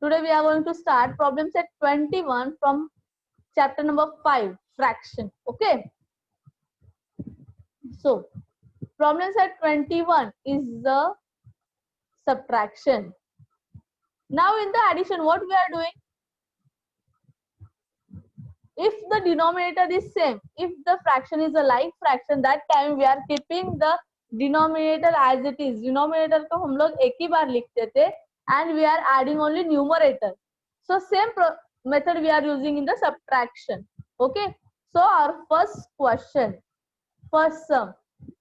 Today we are going to start problem set 21 from chapter number 5, fraction. Okay. So, problem set 21 is the subtraction. Now in the addition, what we are doing? If the denominator is same, if the fraction is a like fraction, that time we are keeping the denominator as it is. Denominator को हम लोग एक ही बार लिखते थे and we are adding only numerator. So same method we are using in the subtraction. Okay. So our first question, first sum,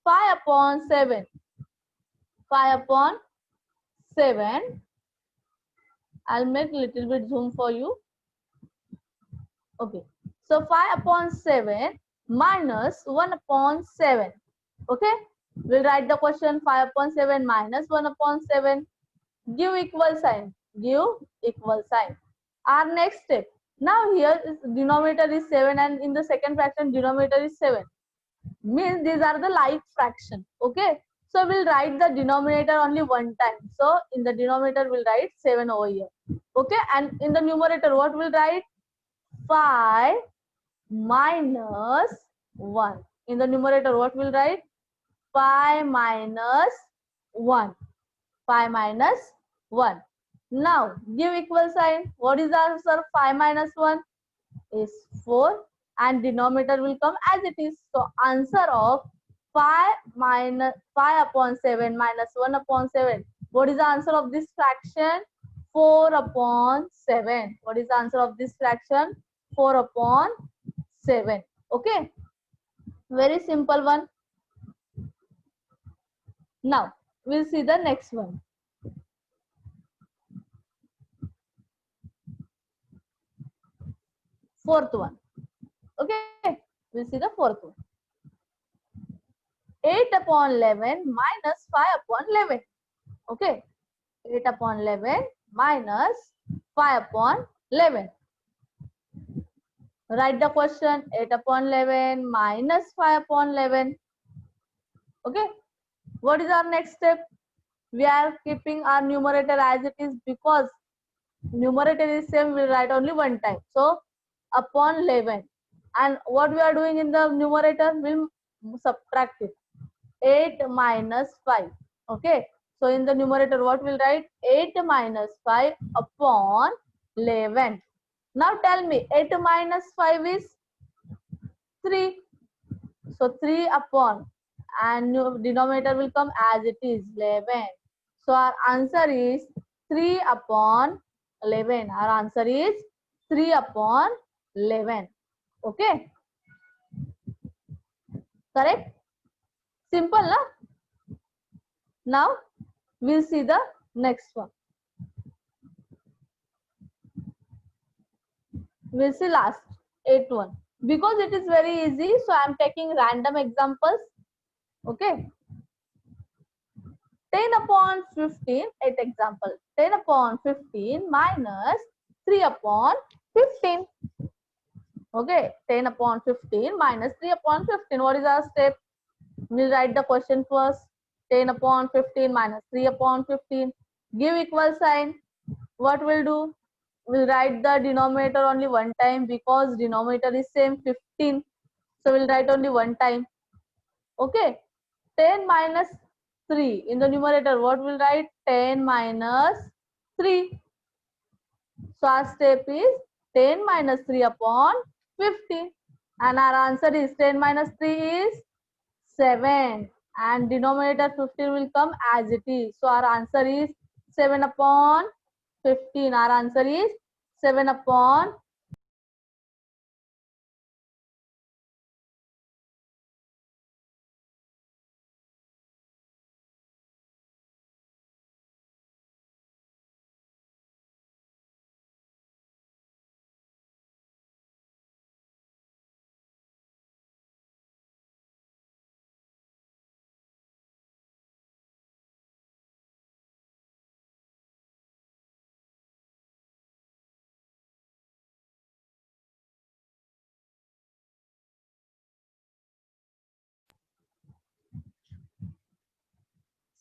5 upon 7. 5 upon 7. I'll make little bit zoom for you. Okay. So 5 upon 7 minus 1 upon 7. Okay. We'll write the question 5 upon 7 minus 1 upon 7. Give equal sign. Give equal sign. Our next step. Now here is denominator is 7 and in the second fraction denominator is 7. Means these are the like fraction. Okay. So we'll write the denominator only one time. So in the denominator we'll write 7 over here. Okay. And in the numerator what we'll write? 5 minus 1. In the numerator, what we'll write? 5 minus 1. 5 minus 1. Now, give equal sign. What is the answer? 5 minus 1 is 4. And denominator will come as it is. So, answer of 5 upon 7 minus 1 upon 7. What is the answer of this fraction? 4 upon 7. What is the answer of this fraction? 4 upon 7. Okay. Very simple one. Now, we'll see the next one. Fourth one. Okay. We'll see the fourth one. 8 upon 11 minus 5 upon 11. Okay. 8 upon 11 minus 5 upon 11. Write the question 8 upon 11 minus 5 upon 11. Okay. What is our next step? We are keeping our numerator as it is because numerator is same. We'll write only one time. So upon 11. And what we are doing in the numerator? We'll subtract it. 8 minus 5. Okay. So in the numerator, what we'll write? 8 minus 5 upon 11. Now tell me, 8 minus 5 is 3. So 3 upon, and denominator will come as it is, 11. So our answer is 3 upon 11. Our answer is 3 upon 11. Okay. Correct? Simple, na? Now we'll see the next one. We'll see last 8th one. Because it is very easy, so I am taking random examples. Okay. 10 upon 15, 8 example. 10 upon 15 minus 3 upon 15. Okay. 10 upon 15 minus 3 upon 15. What is our step? We'll write the question first. 10 upon 15 minus 3 upon 15. Give equal sign. What we'll do? We'll write the denominator only one time because denominator is same 15. So we'll write only one time. Okay. 10 minus 3. In the numerator, what we'll write? 10 minus 3. So our step is 10 minus 3 upon 50. And our answer is 10 minus 3 is 7. And denominator 15 will come as it is. So our answer is 7 upon 15. Our answer is 7 upon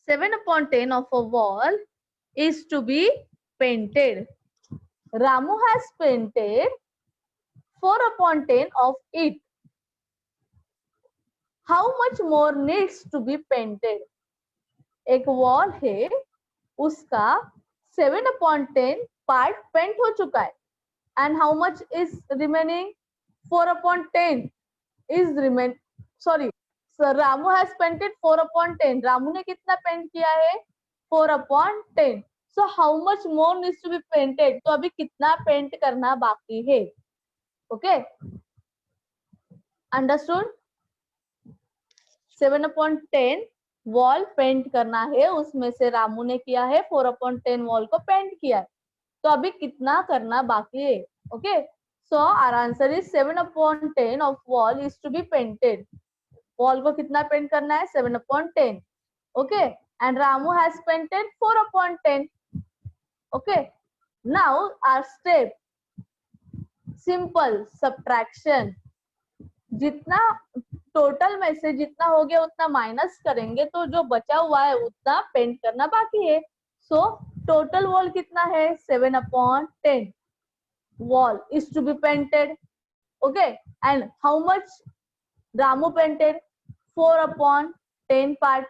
7 upon 10 of a wall is to be painted. Ramu has painted 4/10 of it. How much more needs to be painted? एक wall है, उसका 7/10 part paint हो चुका है. And how much is remaining? 4/10 is remain. Sorry, so Ramu has painted 4/10. Ramu ने कितना paint किया है? 4/10. So how much more needs to be painted? तो अभी कितना पेंट करना बाकी है? Okay, understood? 7/10 वॉल पेंट करना है, उसमें से रामू ने किया है 4/10 वॉल को पेंट किया है. तो अभी कितना करना बाकी है? Okay, so our answer is 7/10 of wall is to be painted. Wall को कितना पेंट करना है? 7/10. Okay, and Ramu has painted 4/10. Okay, now our step simple subtraction. जितना टोटल में से जितना हो गया उतना माइनस करेंगे, तो जो बचा हुआ है उतना पेंट करना बाकी है. सो टोटल वॉल कितना है? 7/10 wall is to be painted. Okay, and how much Ramu painted? 4/10 part.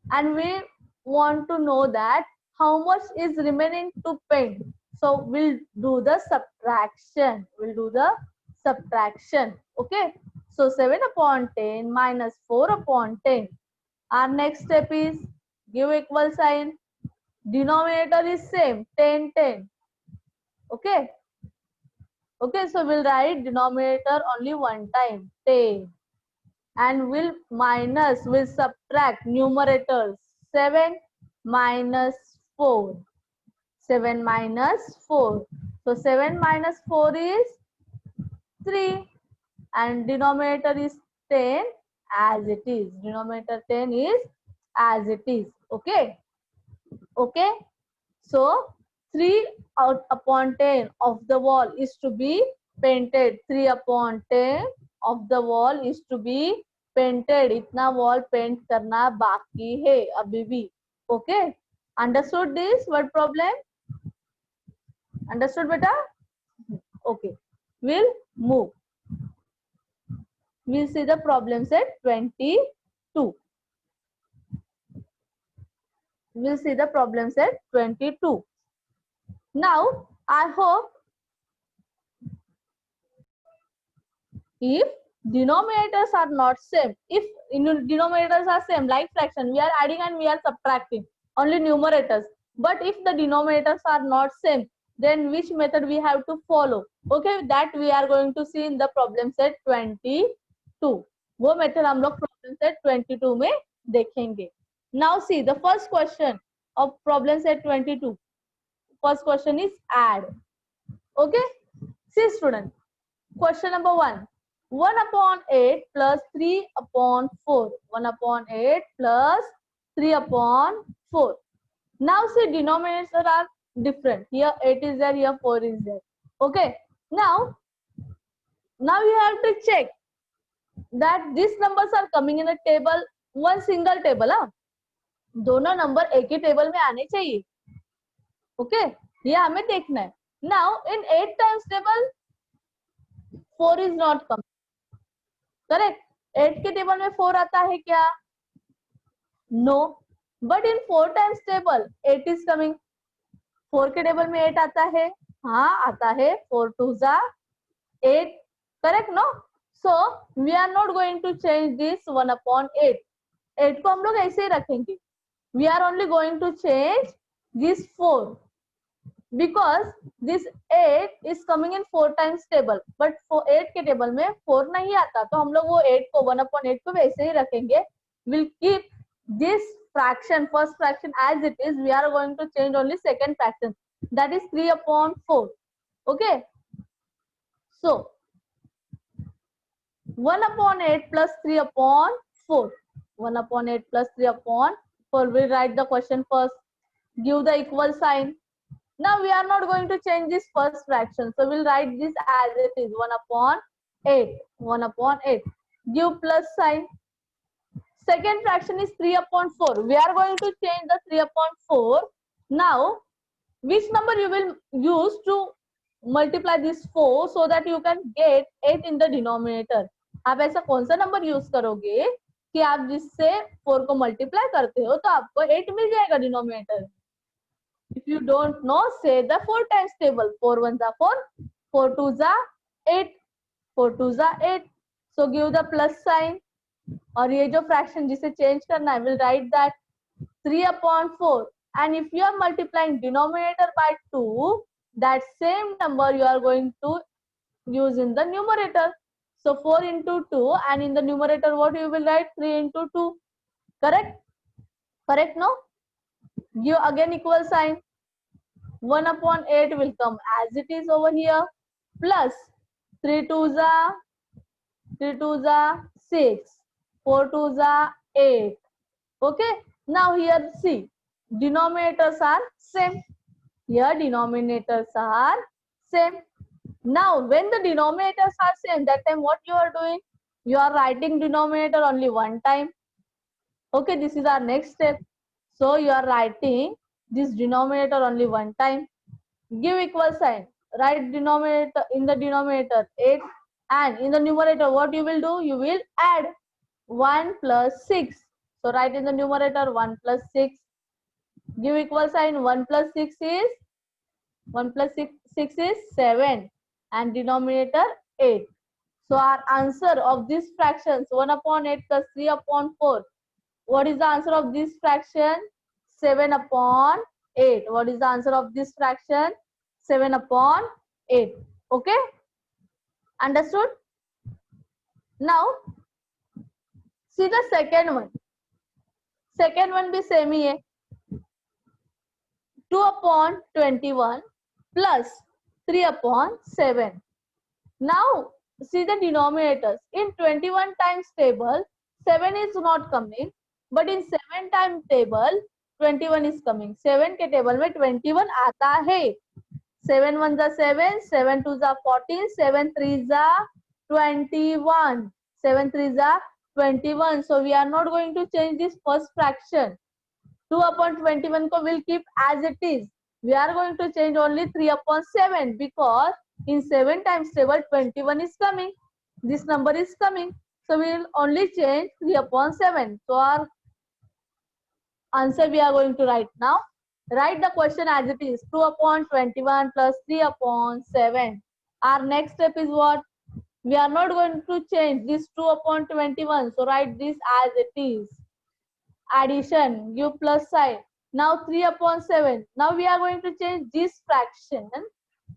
And we want to know that how much is remaining to paint. So we'll do the subtraction. Okay, so 7/10 minus 4/10. Our next step is give equal sign. Denominator is same, 10. Okay, so we'll write denominator only one time, 10, and we'll subtract numerators. 7 minus 4. 7 minus 4. So 7 minus 4 is 3, and denominator is 10 as it is. Denominator 10 is as it is. Okay. So 3/10 of the wall is to be painted. 3/10 of the wall is to be painted. इतना wall paint करना बाकी है अभी भी. Okay, understood this word problem? Understood beta? Okay, we'll move. We'll see the problem set 22. We'll see the problem set 22. Now, I hope if denominators are not same, if denominators are same like fraction, we are adding and we are subtracting only numerators. But if the denominators are not same, then which method we have to follow? Okay, that we are going to see in the problem set 22. वो method हम लोग problem set 22 में देखेंगे. Now see the first question of problem set 22. First question is add. Okay, see student, question number 1. 1/8 plus 3/4. 1/8 plus 3/4. Now see denominators are different. Here 8 is there, here 4 is there. Okay, now you have to check that these numbers are coming in a table, one single table. दोनों number एक ही table में आने चाहिए. Okay, ये हमें देखना है. Now in 8 times table 4 is not come. Correct, 8 के टेबल में 4 आता है क्या? No. But in 4 times table 8 is coming. 4 के टेबल में 8 आता है? हाँ आता है. 4 2 जा 8. Correct no? So we are not going to change this 1/8. 8 को हम लोग ऐसे ही रखेंगे. We are only going to change this 4 because this 8 is coming in 4 times table, but 8 के टेबल में 4 नहीं आता, तो हम लोग वो 8 को 1/8 को वैसे ही रखेंगे. We'll keep this fraction, first fraction as it is. We are going to change only second fraction, that is 3/4. Okay, so 1/8 plus 3/4. 1/8 plus 3/4. We'll write the question first. Give the equal sign. Now we are not going to change this first fraction, so we'll write this as it is. 1/8. 1/8. Give plus sign. Second fraction is 3/4. We are going to change the 3/4. Now which number you will use to multiply this 4 so that you can get 8 in the denominator? आप ऐसा कौन सा number use करोगे कि आप जिससे 4 को multiply करते हो तो आपको 8 मिल जाएगा denominator? If you don't know, say the 4 times table. 4 1s are 4, 4 2s are 8, 4 2s are 8. So give the plus sign. और ये जो fraction जिसे change करना है, will write that 3/4. And if you are multiplying denominator by 2, that same number you are going to use in the numerator. So 4 into 2, and in the numerator what you will write? 3 into 2. Correct? Correct, no? Give again equal sign. 1/8 will come as it is over here, plus 3 2s are 6, 4 2s are 8. Okay, now here see, denominators are same. Here denominators are same. Now when the denominators are same, that time what you are doing? You are writing denominator only one time. Okay, this is our next step. So you are writing this denominator only one time. Give equal sign. Write denominator in the denominator 8, and in the numerator what you will do? You will add 1 plus 6. So write in the numerator 1 plus 6. Give equal sign. 1 plus 6 is 7, and denominator 8. So our answer of this fractions 1/8 plus 3/4. What is the answer of this fraction? 7/8. What is the answer of this fraction? 7/8. Okay, understood? Now see the second one. Second one भी same ही है. 2/21 plus 3/7. Now see the denominators. In 21 times table 7 is not coming, but in 7 times table 21 is coming. 7 के table में 21 आता है. 7 1s are 7, 7 2s are 14, 7 3s are 21. 7 3s are 21. So we are not going to change this first fraction. 2/21 ko will keep as it is. We are going to change only 3/7 because in 7 times table 21 is coming. This number is coming. So we will only change 3/7. So our answer we are going to write now. Write the question as it is. 2/21 plus 3/7. Our next step is what? We are not going to change this 2/21. So write this as it is. Addition. Give plus sign. Now 3/7. Now we are going to change this fraction.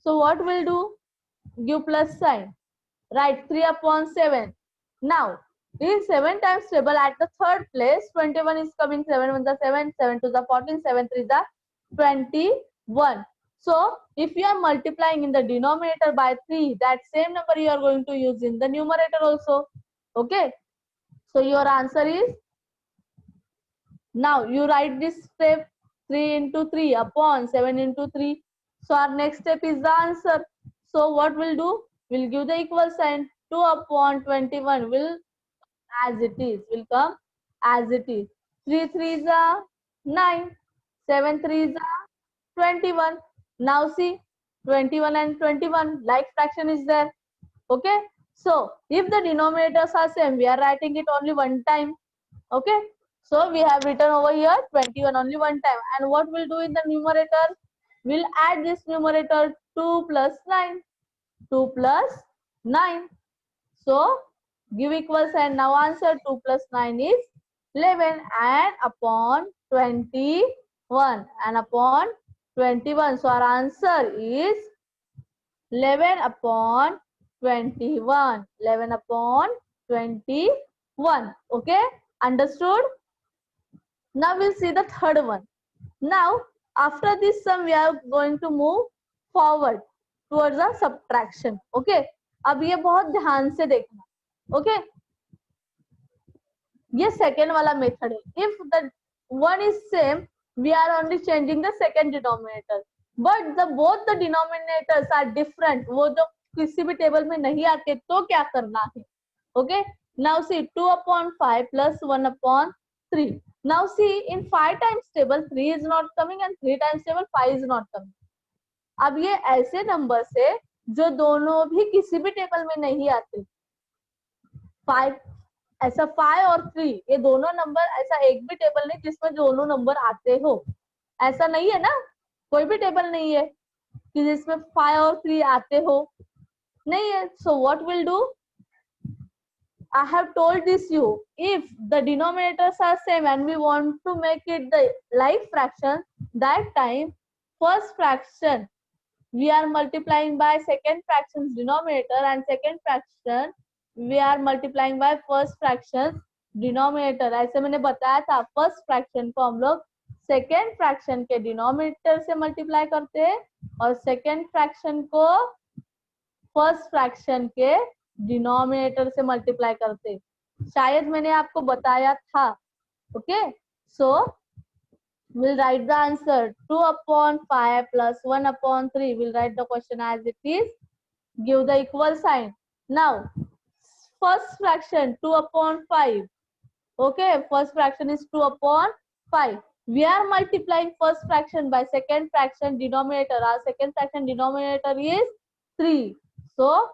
So what we'll do? Give plus sign. Write 3/7. Now in 7 times table at the third place 21 is coming. 7 1s are 7, 7 2s are 14, 7 3s are 21. So if you are multiplying in the denominator by 3, that same number you are going to use in the numerator also. Okay, so your answer is, now you write this step 3 into 3 upon 7 into 3. So our next step is the answer. So what we'll do? We'll give the equal sign. 2/21 will as it is, will come as it is. 3 3s are 9, 7 3s are 21. Now see, 21 and 21 like fraction is there. Okay, so if the denominators are same, we are writing it only one time. Okay, so we have written over here 21 only one time. And what we'll do in the numerator? We'll add this numerator 2 plus 9. 2 plus 9. So give equal sign. Now answer 2 plus 9 is 11, and upon 21, and upon 21. So our answer is 11/21. 11/21. Okay, understood? Now we'll see the third one. Now after this sum we are going to move forward towards the subtraction. Okay, अब ये बहुत ध्यान से देखना. Okay, ये second वाला method है. If the one is same, we are only changing the second denominator. But both the denominators are different. वो जो किसी भी टेबल में नहीं आते तो क्या करना है? Okay, now see 2/5 plus 1/3. Now see, in 5 times table 3 is not coming and 3 times table 5 is not coming. अब ये ऐसे नंबर्स है जो दोनों भी किसी भी टेबल में नहीं आते. 5 ऐसा 5 और 3 ये दोनों नंबर ऐसा एक भी टेबल नहीं जिसमें दोनों नंबर आते हो. ऐसा नहीं है ना, कोई भी टेबल नहीं है कि जिसमें 5 और 3 आते हो, नहीं है. So what we'll do, I have told this you, if the denominators are same and we want to make it the like fraction, that time first fraction we are multiplying by second fraction's denominator and second fraction we are multiplying by first fraction's denominator. ऐसे मैंने बताया था, first fraction को हम लोग second fraction के denominator से multiply करते हैं और सेकेंड फ्रैक्शन को फर्स्ट फ्रैक्शन के डिनोमिनेटर से मल्टीप्लाई करते. शायद मैंने आपको बताया था. Okay, so we'll write the answer 2 upon 5 plus 1 upon 3. We'll write the question as it is. Give the equal sign. Now first fraction 2 upon 5. Okay, first fraction is 2 upon 5. We are multiplying first fraction by second fraction denominator. Our second fraction denominator is 3. So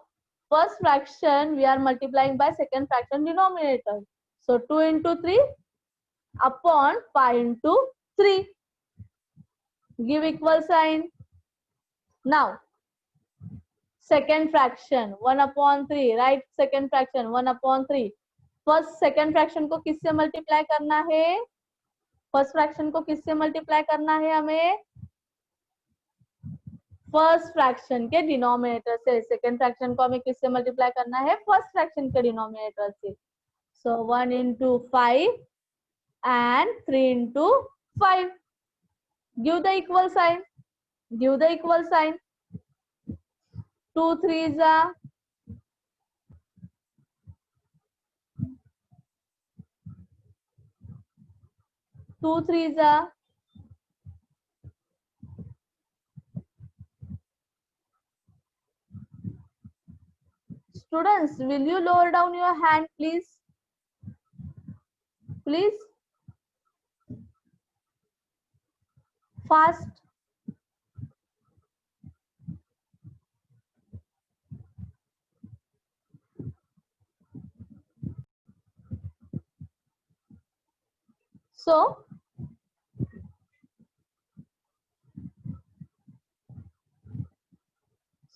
first fraction we are multiplying by second fraction denominator. So 2 into 3 upon 5 into 3. Give equal sign. Now second fraction 1 upon 3. Write second fraction 1 upon 3. First second fraction को किससे multiply करना है? First fraction को किससे multiply करना है हमें? First fraction के डिनोमिनेटर से. सेकेंड फ्रैक्शन को हमें किससे मल्टीप्लाई करना है? फर्स्ट फ्रैक्शन के डिनोमिनेटर से. सो 1 into 5 and 3 into 5. Give the equal sign. Give the equal sign. 2 3s are 2 3s are students, will you lower down your hand please? Please. Fast.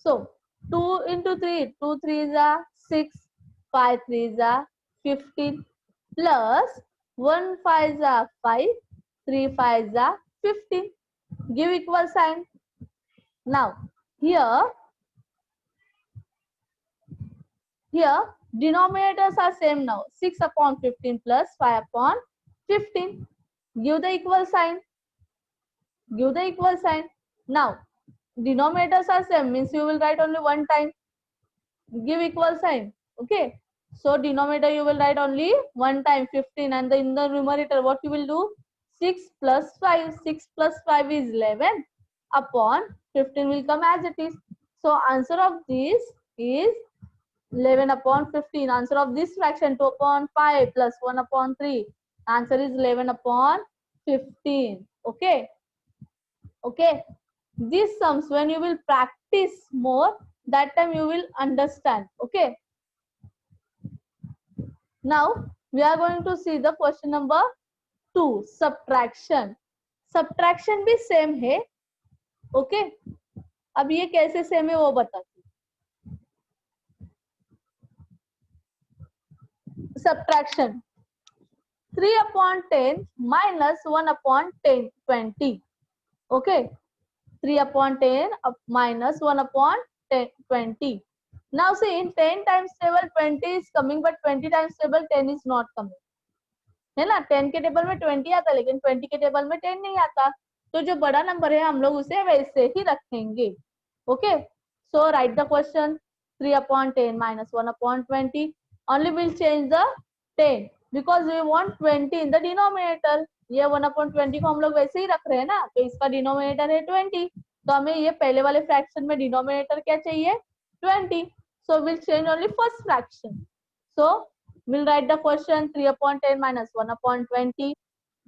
So 2 into 3, 2 3s are 6, 5 3s are 15 plus 1 5s are 5, 3 5s are 15. Give equal sign. Now here denominators are same now. 6 upon 15 plus 5 upon 15. Give the equal sign. Give the equal sign. Now denominators are same, means you will write only one time. Give equal sign. Okay, so denominator you will write only one time 15, and in the numerator what you will do? 6 plus 5. 6 plus 5 is 11 upon 15 will come as it is. So answer of this is 11 upon 15. Answer of this fraction 2 upon 5 plus 1 upon 3. Answer is 11 upon 15. Okay. Okay. These sums, when you will practice more, that time you will understand. Okay. Now we are going to see the question number 2, subtraction. Subtraction भी same है. Okay. अब ये कैसे same है वो बताती. Subtraction 3 upon 10 minus 1 upon 10 20. Okay. 3 upon 10 minus 1 upon 10 20. Now see, in 10 times table 20 is coming, but 20 times table 10 is not coming. है ना, 10 के टेबल में 20 आता है लेकिन 20 के टेबल में 10 नहीं आता. तो जो बड़ा नंबर है हम लोग उसे वैसे ही रखेंगे. Okay, so right the question 3 upon 10 minus 1 upon 20. Only we'll change the 10 because we want 20 in the denominator. ये 1 upon 20 को हम लोग वैसे ही रख रहे हैं ना, तो इसका डिनोमिनेटर है 20, तो हमें ये पहले वाले फ्रैक्शन में डिनोमिनेटर क्या चाहिए? 20. So we'll change only first fraction. So we'll write the question 3 upon 10 minus 1 upon 20.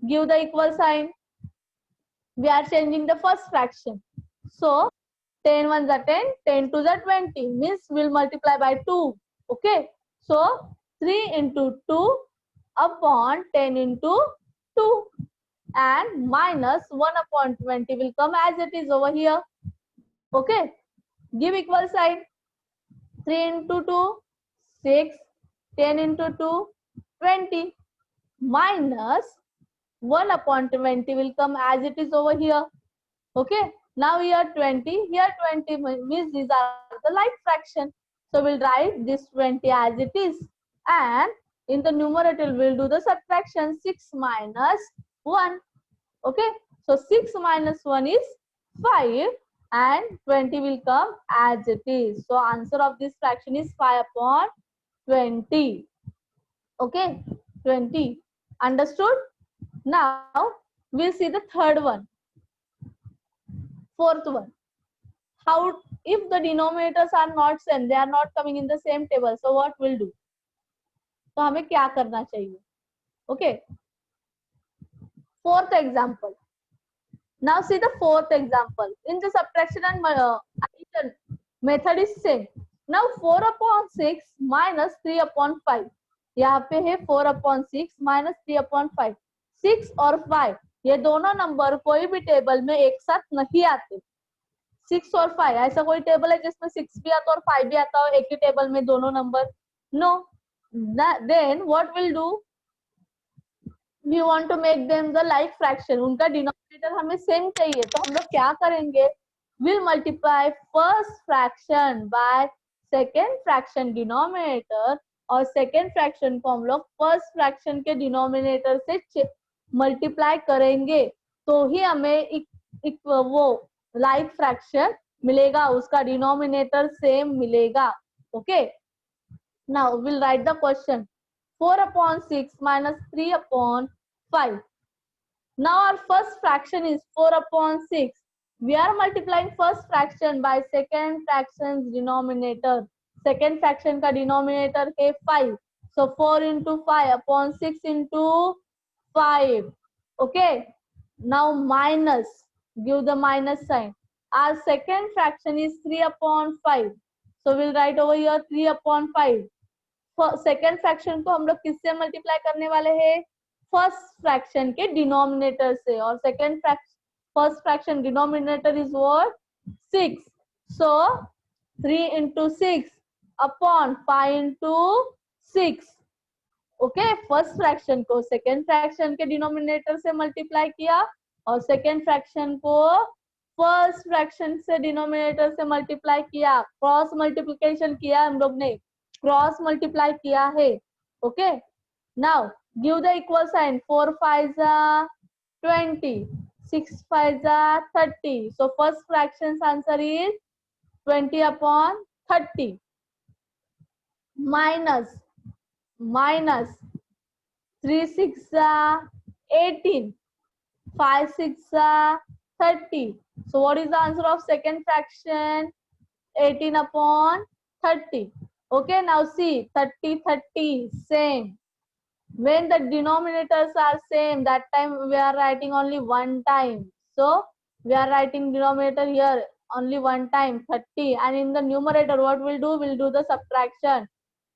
give the equal sign. We are changing the first fraction. So 10 ones are 10, 10 twos are 20, means we'll multiply by 2. Okay. So 3 into 2 upon 10 into 2 and minus 1 upon 20 will come as it is over here. Okay. Give equal sign. 3 into 2, 6, 10 into 2, 20 minus 1 upon 20 will come as it is over here. Okay. Now here 20, here 20 means these are the like fraction. So we'll write this 20 as it is. And in the numerator, we'll do the subtraction. 6 minus 1. Okay. So 6 minus 1 is 5 and 20 will come as it is. So answer of this fraction is 5 upon 20. Okay. 20. Understood? Now we'll see the third one. Fourth one. How if the denominators are not same, they are not coming in the same table, so what we'll do? तो हमें क्या करना चाहिए? Okay. Fourth example. Now see the fourth example. In the subtraction and addition method is same. Now 4 upon 6 minus 3 upon 5. यहाँ पे है 4 upon 6 minus 3 upon 5. 6 और 5 ये दोनों नंबर कोई भी टेबल में एक साथ नहीं आते. 6 और 5 ऐसा कोई टेबल है जिसमें 6 भी आता और 5 भी आता हो एक ही टेबल में दोनों number? No. Then what we'll do? We want to make them the like fraction. उनका डिनोमिनेटर हमें सेम चाहिए, तो हम लोग क्या करेंगे? We'll multiply first fraction by second fraction denominator और second fraction को हम लोग first fraction के denominator से मल्टीप्लाई करेंगे तो ही हमें वो like fraction मिलेगा, उसका denominator same मिलेगा. Okay. Now we'll write the question. 4 upon 6 minus 3 upon 5. Now our first fraction is 4 upon 6. We are multiplying first fraction by second fraction's denominator. Second fraction का denominator है 5. So 4 into 5 upon 6 into 5. Okay. Now minus. Give the minus sign. Our second fraction is 3 upon 5. So we'll write over here 3 upon 5. Second fraction को हम लोग किससे multiply करने वाले हैं? First fraction के डिनोमिनेटर से. और first fraction denominator is what? 6. So 3 into 6 upon 5 into 6. Okay. First fraction को सेकेंड फ्रैक्शन के डिनोमिनेटर से मल्टीप्लाई किया और सेकेंड फ्रैक्शन को फर्स्ट फ्रैक्शन से डिनोमिनेटर से मल्टीप्लाई किया. क्रॉस मल्टीप्लिकेशन किया हम लोग ने, क्रॉस मल्टीप्लाई किया है. Okay. Now give the equal sign. 4 5 20, 6 5 30. So first fraction answer is 20 upon 30 minus 3 6 18, 5 6 30. So what is the answer of second fraction? 18 upon 30. Okay, now see 30 30 same. When the denominators are same, that time we are writing only one time. So we are writing denominator here only one time 30, and in the numerator what we'll do? We'll do the subtraction.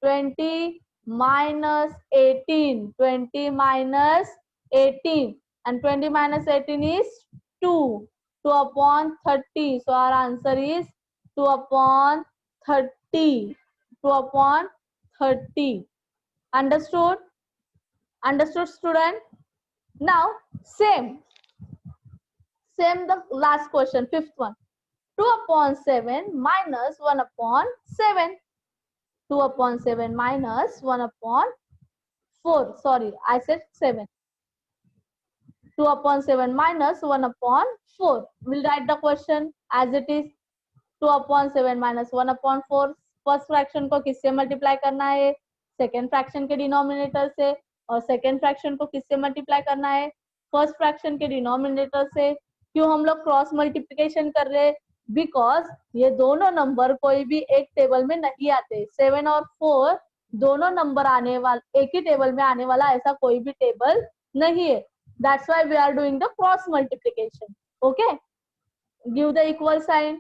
20 minus 18. 20 minus 18 and 20 minus 18 is 2. 2 upon 30. So our answer is 2 upon 30. 2 upon 30. Understood? Understood, student? Now same the last question, fifth one. 2 upon 7 minus 1 upon 7. 2 upon 7 minus 1 upon 4. Sorry, I said 7. 2 upon 7 minus 1 upon 4. We'll write the question as it is. 2 upon 7 minus 1 upon 4. First fraction को किससे multiply करना है? Second fraction के denominator से. और second fraction को किससे multiply करना है? फर्स्ट फ्रैक्शन के डिनोमिनेटर से. क्यों हम लोग क्रॉस मल्टीप्लिकेशन कर रहे हैं? बिकॉज ये दोनों नंबर कोई भी एक टेबल में नहीं आते. 7 और 4 दोनों नंबर आने वाले एक ही टेबल में आने वाला ऐसा कोई भी टेबल नहीं है. That's why we are doing the cross multiplication. Okay, give the equal sign.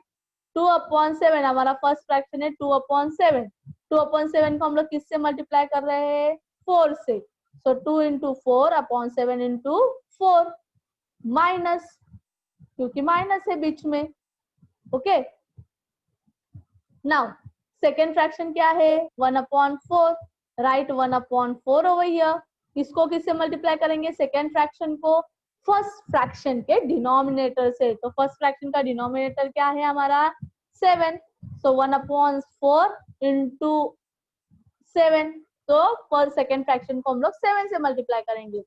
2/7 हमारा फर्स्ट फ्रैक्शन है 2/7. 2/7 को हम लोग किससे मल्टीप्लाई कर रहे हैं? 4 से. सो 2 into 4/7 into 4 माइनस, क्योंकि माइनस है बीच में. ओके, नाउ सेकेंड फ्रैक्शन क्या है? 1/4. Right 1/4 over here. इसको किससे मल्टीप्लाई करेंगे? सेकेंड फ्रैक्शन को फर्स्ट फ्रैक्शन के डिनोमिनेटर से. तो फर्स्ट फ्रैक्शन का डिनोमिनेटर क्या है हमारा? 7. सो 1/4 into 7. तो फर्स्ट सेकेंड फ्रैक्शन को हम लोग 7 से मल्टीप्लाई करेंगे.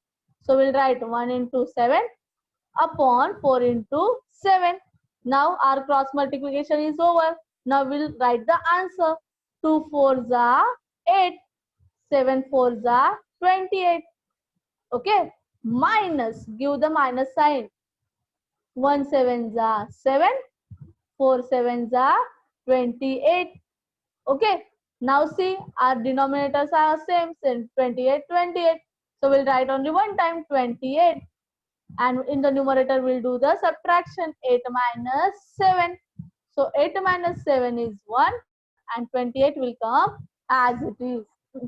So will write 1 into 7 upon 4 into 7. Now our cross multiplication is over. Now we'll write the answer. 2 4s are 8. 7 4s are 28. Okay, minus, give the minus sign. 1 7s are 7. 4 7s are 28. Okay, now see our denominators are same, 28 28. So we'll write only one time 28, and in the numerator we'll do the subtraction. 8 minus 7. So 8 minus 7 is 1, and 28 will come as it is.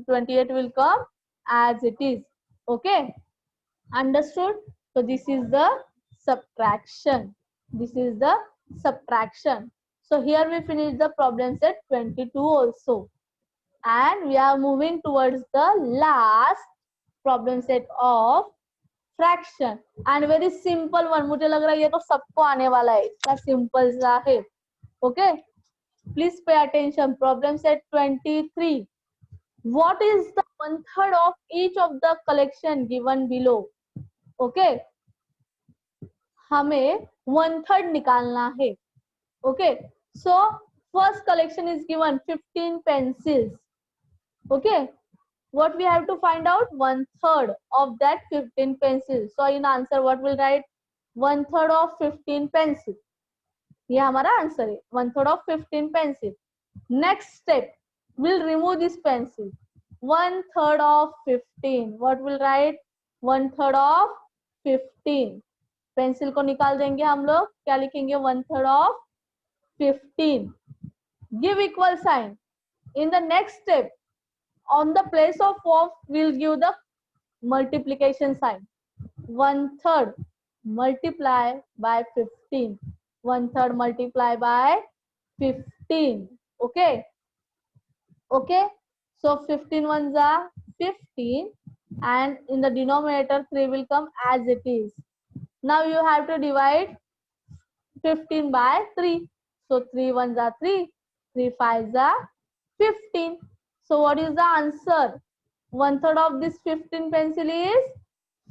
28 will come as it is. Okay, understood? So this is the subtraction. This is the subtraction. So here we finish the problem set 22 also, and we are moving towards the last problem set of fraction and very simple one. मुझे लग रहा है ये तो सबको आने वाला है, इतना सिंपल सा है. Okay, please pay attention. Problem set 23. What is the 1/3 of each of the collection given below? Okay, हमें 1/3 निकालना है. Okay, so first collection is given 15 pencils. Okay, what we have to find out? 1/3 of that 15 pencils. So in answer what will write? 1/3 of 15 pencil. ये हमारा answer है, 1/3 of 15 pencil. Next step, we'll remove this pencil. 1/3 of 15. What will write? 1/3 of 15. Pencil को निकाल देंगे हम लोग. क्या लिखेंगे? 1/3 of 15. Give equal sign. In the next step, on the place of we'll give the multiplication sign. 1/3 multiply by 15. 1/3 multiply by 15. Okay, okay, so 15 ones are 15, and in the denominator 3 will come as it is. Now you have to divide 15 by 3. So 3 ones are 3, 3 5s are 15. So what is the answer? 1/3 of this 15 pencil is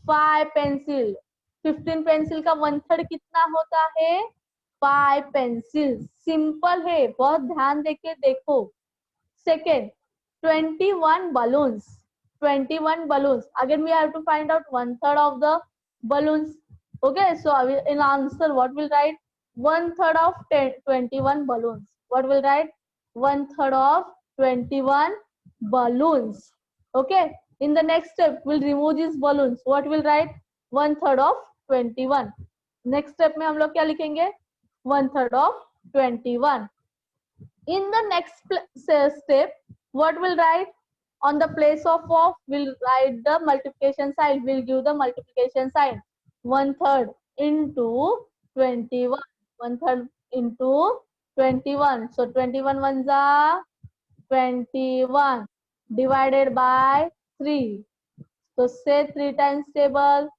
5 pencil. 15 pencil का 1/3 कितना होता है? 5 pencil. Simple है, बहुत ध्यान देके देखो. Second, 21 balloons. 21 balloons. Again we have to find out 1/3 of the balloons. Okay, so in answer what will write? 1/3 of 21 balloons. What will write? 1/3 of 21 balloons. Okay, in the next step we'll remove these balloons. What will write? 1/3 of 21. Next step में हम लोग क्या लिखेंगे? 1/3 of 21. In the next step, what will write? On the place of we'll write the multiplication sign. We'll give the multiplication sign. 1/3 into 21. 1/3 into 21. So 21 ones are 21 divided by 3. So say 3 times table.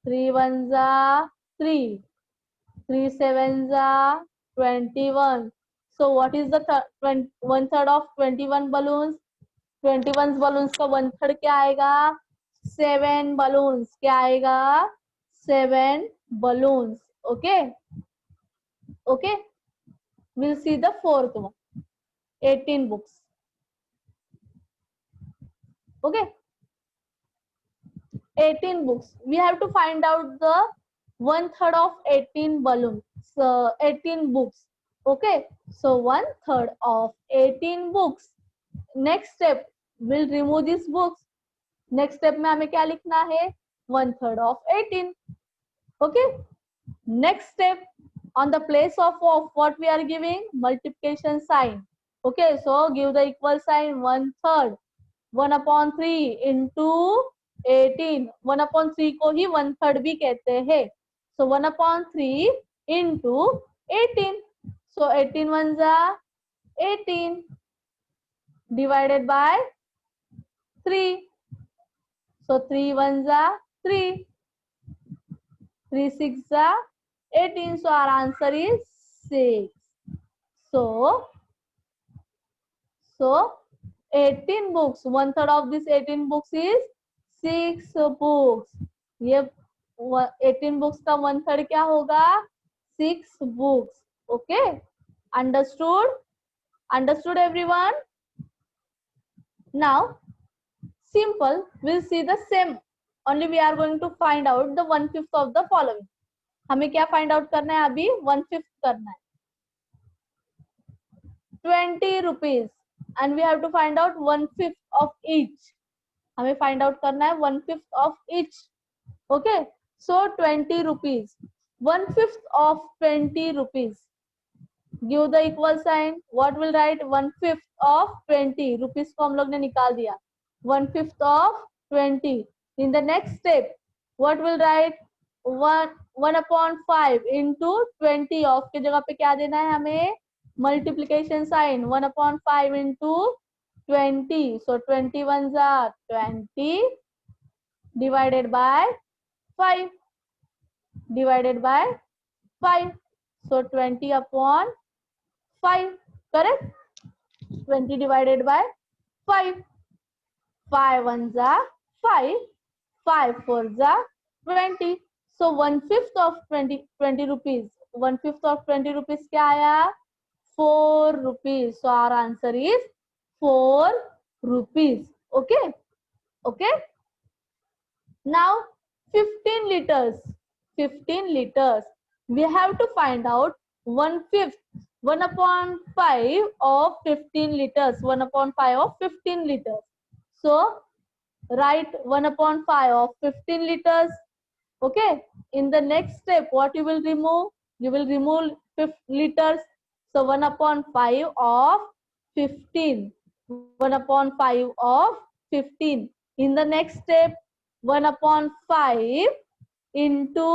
3 ones are 3. 3 sevens are 21. So what is the 1/3 of 21 balloons? 21 balloons का 1/3 क्या आएगा? 7 balloons. क्या आएगा? 7 balloons. Okay. Okay. We'll see the fourth one. 18 books. Okay. 18 books. We have to find out the 1/3 of 18 balloons. So 18 books. Okay. So 1/3 of 18 books. Next step, we'll remove these books. Next step में हमें क्या लिखना है? 1/3 of 18. Okay. Next step, on the place of what we are giving, multiplication sign. Okay, so give the equal sign 1/3. 1/3 into 18. 1/3 को ही 1/3 भी कहते हैं. So 1/3 into 18. So 18 ones are 18 divided by 3. So 3 ones are 3. 3 6 are 18. So our answer is 6. So 18 books. 1/3 of this 18 books is 6 books. ये 18 books का 1/3 क्या होगा? 6 books. Okay, understood? Understood everyone? Now simple, we'll see the same. Only we are going to find out the 1/5 of the following. हमें क्या find out करना है अभी? 1/5 करना है. 20 rupees and we have to find out 1/5 of each. हमें find out करना है 1/5 of each. Okay, so 20 rupees. 1/5 of 20 rupees. Give the equal sign. What will write? 1/5 of 20 rupees को हम लोग ने निकाल दिया. 1/5 of 20. In the next step, what will write? 1/5 into 20 of के जगह पे क्या देना है हमें? Multiplication sign. 1/5 into 20. So 20 ones are 20 divided by 5. Divided by 5. So 20 upon 5. Correct? 20 divided by 5. 5 ones are 5. 5 fours are 20. So 1/5 of 20 rupees. 1/5 of 20 rupees क्या आया? 4 rupees. So our answer is 4 rupees. Okay. Okay. Now 15 liters. 15 liters. We have to find out 1/5. 1/5 of 15 liters. 1/5 of 15 liters. So write 1/5 of 15 liters. Okay. In the next step, what you will remove? You will remove 50 liters. So 1/5 of 15. 1/5 of 15. In the next step, 1/5 into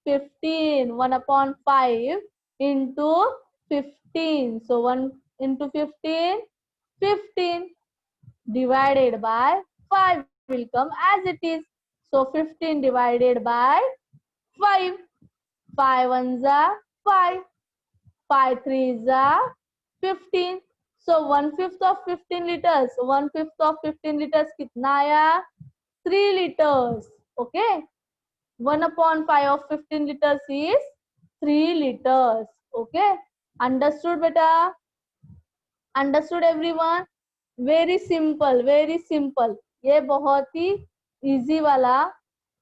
15. 1/5 into 15. So 1 into 15, 15 divided by 5 will come as it is. So 15 divided by 5. 5 ones are 5. 5 threes are 15. So 1/5 of 15 liters. 1/5 of 15 liters कितना आया? 3 liters. Okay. 1/5 of 15 liters is 3 liters. Okay. Understood beta? Understood everyone? Very simple. Very simple. ये बहुत ही easy वाला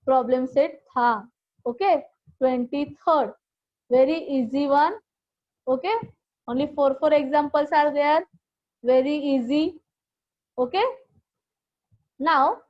problem set था. Okay. 23rd. Very easy one. Okay. Only 4 examples are there. Very easy. Okay. Now